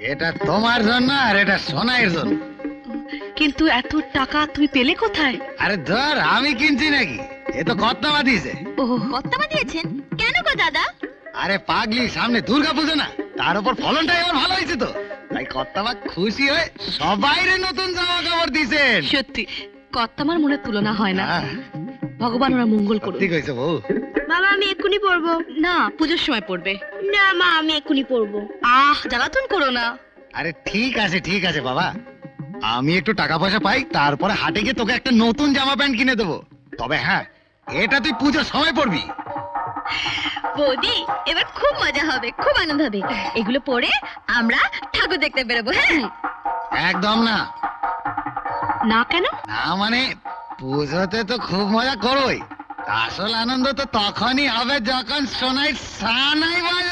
এটা তোমার জন্য আর এটা সোনাইয়ের জন্য। কিন্তু এত টাকা তুমি পেলে কোথায়? আরে ধর, আমি কিনছি নাকি? এ তো কর্তামা দিয়েছে। ও, কর্তামা দিয়েছেন? কেন গো দাদা? আরে পাগলি, সামনে দুর্গা পুজো না, তার উপর ফলনটা এবার ভালো হয়েছে তো, তাই কর্তামা খুশি হয়ে সবাইরে নতুন জামা কাপড় দিয়েছেন। সত্যি কর্তামার মনে তুলনা হয় না। হ্যাঁ, ভগবান ওরা মঙ্গল করুন। ঠিক হয়েছে বউ। বাবা আমি এক্ষুনি পড়বো। না, পুজোর সময় পড়বে। না মা, আমি এক্ষুনি পড়বো। জ্বালাতন করো না। আরে ঠিক আছে বাবা, আমি একটু টাকা পয়সা পাই, তারপরে হাটে গিয়ে তোকে একটা নতুন জামা প্যান্ট কিনে দেবো। তবে হ্যাঁ, এটা তুই পুজোর সময় পড়বি। বৌদি এবার খুব মজা হবে, খুব আনন্দ হবে। এগুলো পরে আমরা ঠাকুর দেখতে বেরোবো। হ্যাঁ একদম না। না কেন? না মানে, পুজোতে তো খুব মজা করোই, আসল আনন্দ তো তখনই হবে যখন সোনাই সানাই বাজবে।